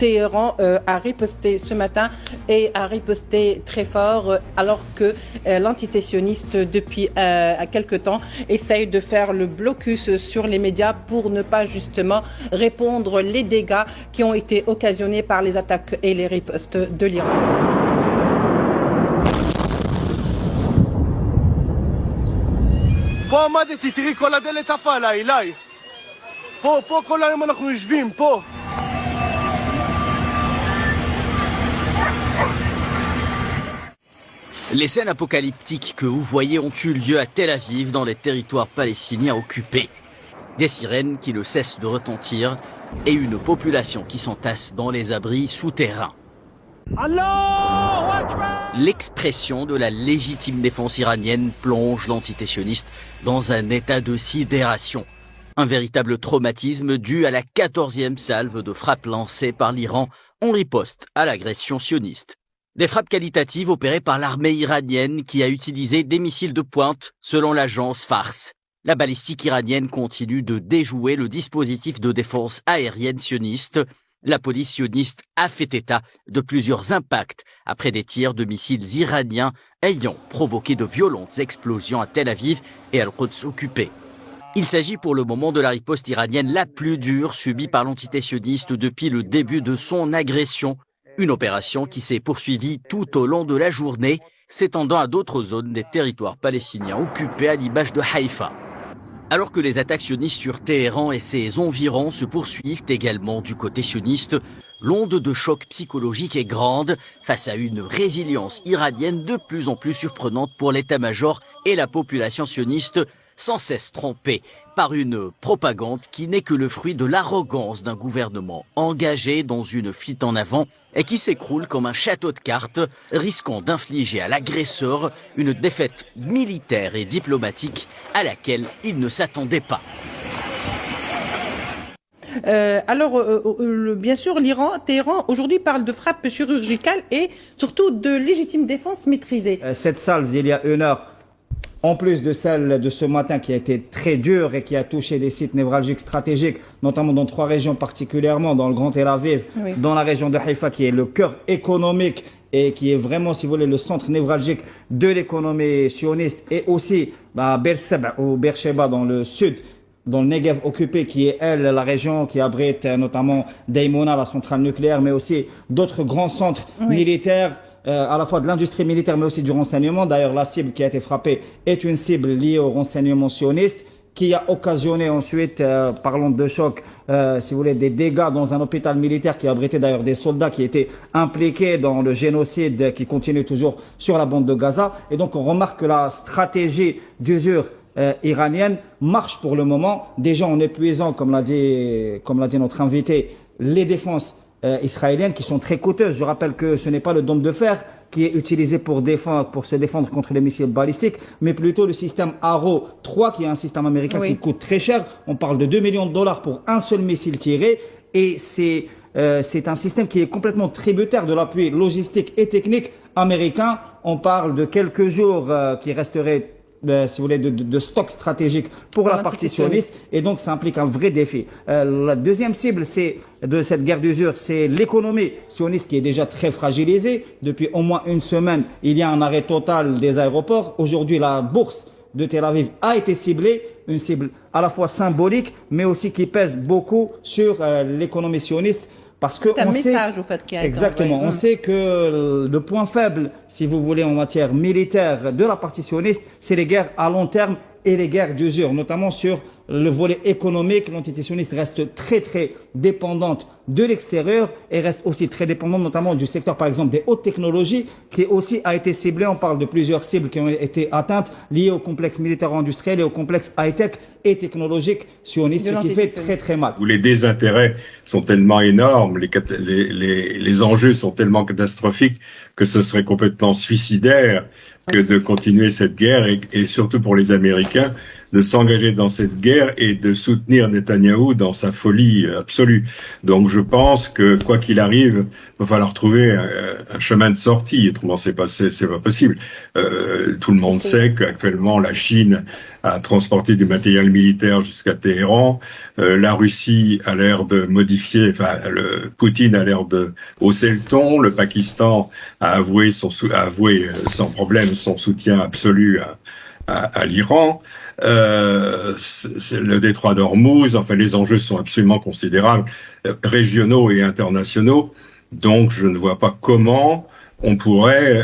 Téhéran a riposté ce matin et a riposté très fort alors que l'entité sioniste depuis quelque temps essaye de faire le blocus sur les médias pour ne pas justement répondre les dégâts qui ont été occasionnés par les attaques et les ripostes de l'Iran. Les scènes apocalyptiques que vous voyez ont eu lieu à Tel Aviv, dans les territoires palestiniens occupés. Des sirènes qui ne cessent de retentir et une population qui s'entasse dans les abris souterrains. L'expression de la légitime défense iranienne plonge l'entité sioniste dans un état de sidération. Un véritable traumatisme dû à la 14e salve de frappes lancées par l'Iran en riposte à l'agression sioniste. Des frappes qualitatives opérées par l'armée iranienne qui a utilisé des missiles de pointe selon l'agence Fars. La balistique iranienne continue de déjouer le dispositif de défense aérienne sioniste. La police sioniste a fait état de plusieurs impacts après des tirs de missiles iraniens ayant provoqué de violentes explosions à Tel Aviv et Al-Quds occupés. Il s'agit pour le moment de la riposte iranienne la plus dure subie par l'entité sioniste depuis le début de son agression. Une opération qui s'est poursuivie tout au long de la journée, s'étendant à d'autres zones des territoires palestiniens occupés à l'image de Haïfa. Alors que les attaques sionistes sur Téhéran et ses environs se poursuivent également du côté sioniste, l'onde de choc psychologique est grande face à une résilience iranienne de plus en plus surprenante pour l'état-major et la population sioniste, sans cesse trompée par une propagande qui n'est que le fruit de l'arrogance d'un gouvernement engagé dans une fuite en avant et qui s'écroule comme un château de cartes, risquant d'infliger à l'agresseur une défaite militaire et diplomatique à laquelle il ne s'attendait pas. Bien sûr, Téhéran aujourd'hui parle de frappe chirurgicale et surtout de légitime défense maîtrisée. Cette salve d'il y a une heure, en plus de celle de ce matin qui a été très dure et qui a touché des sites névralgiques stratégiques, notamment dans 3 régions particulièrement, dans le Grand Tel Aviv, oui, dans la région de Haïfa qui est le cœur économique et qui est vraiment, si vous voulez, le centre névralgique de l'économie sioniste, et aussi Berseba ou Beersheba dans le sud, dans le Negev occupé, qui est, elle, la région qui abrite notamment Daimona, la centrale nucléaire, mais aussi d'autres grands centres, oui, militaires, à la fois de l'industrie militaire mais aussi du renseignement. D'ailleurs, la cible qui a été frappée est une cible liée au renseignement sioniste qui a occasionné ensuite, parlons de choc, si vous voulez, des dégâts dans un hôpital militaire qui abritait d'ailleurs des soldats qui étaient impliqués dans le génocide qui continue toujours sur la bande de Gaza. Et donc on remarque que la stratégie d'usure iranienne marche pour le moment, déjà en épuisant, comme l'a dit notre invité, les défenses israéliennes qui sont très coûteuses. Je rappelle que ce n'est pas le dôme de fer qui est utilisé pour se défendre contre les missiles balistiques, mais plutôt le système Arrow 3 qui est un système américain, oui, qui coûte très cher. On parle de 2 millions de dollars pour un seul missile tiré, et c'est un système qui est complètement tributaire de l'appui logistique et technique américain. On parle de quelques jours qui resteraient si vous voulez, de stock stratégique pour la partie sioniste, et donc ça implique un vrai défi. La deuxième cible de cette guerre d'usure, c'est l'économie sioniste qui est déjà très fragilisée. Depuis au moins une semaine, il y a un arrêt total des aéroports. Aujourd'hui, la bourse de Tel Aviv a été ciblée, une cible à la fois symbolique, mais aussi qui pèse beaucoup sur l'économie sioniste. Parce que c'est un message, au fait, qui a été exactement. envoyé. On sait que le point faible, si vous voulez, en matière militaire de la partie sioniste, c'est les guerres à long terme et les guerres d'usure, notamment sur le volet économique. L'entité sioniste reste très très dépendante de l'extérieur et reste aussi très dépendante notamment du secteur, par exemple, des hautes technologies, qui aussi a été ciblé. On parle de plusieurs cibles qui ont été atteintes, liées au complexe militaire-industriel et au complexe high-tech et technologique sioniste, ce qui fait très très mal. Où les désintérêts sont tellement énormes, les enjeux sont tellement catastrophiques que ce serait complètement suicidaire que de continuer cette guerre, et surtout pour les Américains, de s'engager dans cette guerre et de soutenir Netanyahou dans sa folie absolue. Donc je pense que quoi qu'il arrive, il va falloir trouver un chemin de sortie. Autrement, c'est pas possible. Tout le monde sait qu'actuellement la Chine a transporté du matériel militaire jusqu'à Téhéran. La Russie a l'air de modifier, Poutine a l'air de hausser le ton. Le Pakistan a avoué sans problème son soutien absolu à l'Iran. Le détroit d'Ormuz, enfin les enjeux sont absolument considérables, régionaux et internationaux. Donc je ne vois pas comment on pourrait,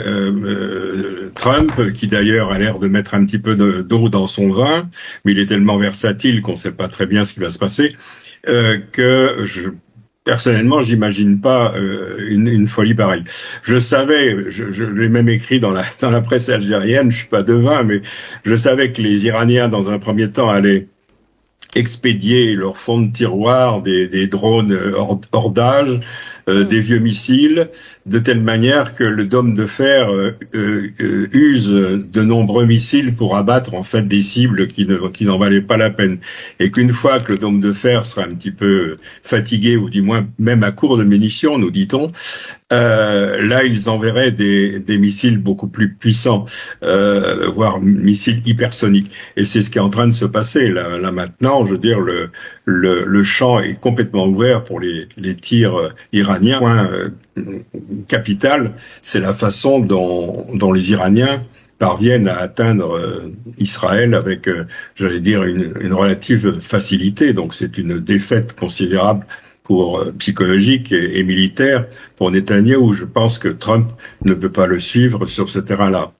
Trump, qui d'ailleurs a l'air de mettre un petit peu d'eau dans son vin, mais il est tellement versatile qu'on ne sait pas très bien ce qui va se passer, personnellement, j'imagine pas une folie pareille. Je savais, je l'ai même écrit dans la presse algérienne, je suis pas devin, mais je savais que les Iraniens, dans un premier temps, allaient expédier leur fond de tiroir, des drones hors d'âge, des vieux missiles, de telle manière que le dôme de fer use de nombreux missiles pour abattre en fait des cibles qui n'en valaient pas la peine. Et qu'une fois que le dôme de fer sera un petit peu fatigué, ou du moins même à court de munitions, nous dit-on, là ils enverraient des missiles beaucoup plus puissants, voire missiles hypersoniques. Et c'est ce qui est en train de se passer là maintenant. Je veux dire, le champ est complètement ouvert pour les tirs iraniens. Point capital, c'est la façon dont les Iraniens parviennent à atteindre Israël avec, j'allais dire, une relative facilité. Donc c'est une défaite considérable psychologique et militaire pour Netanyahou. Je pense que Trump ne peut pas le suivre sur ce terrain-là.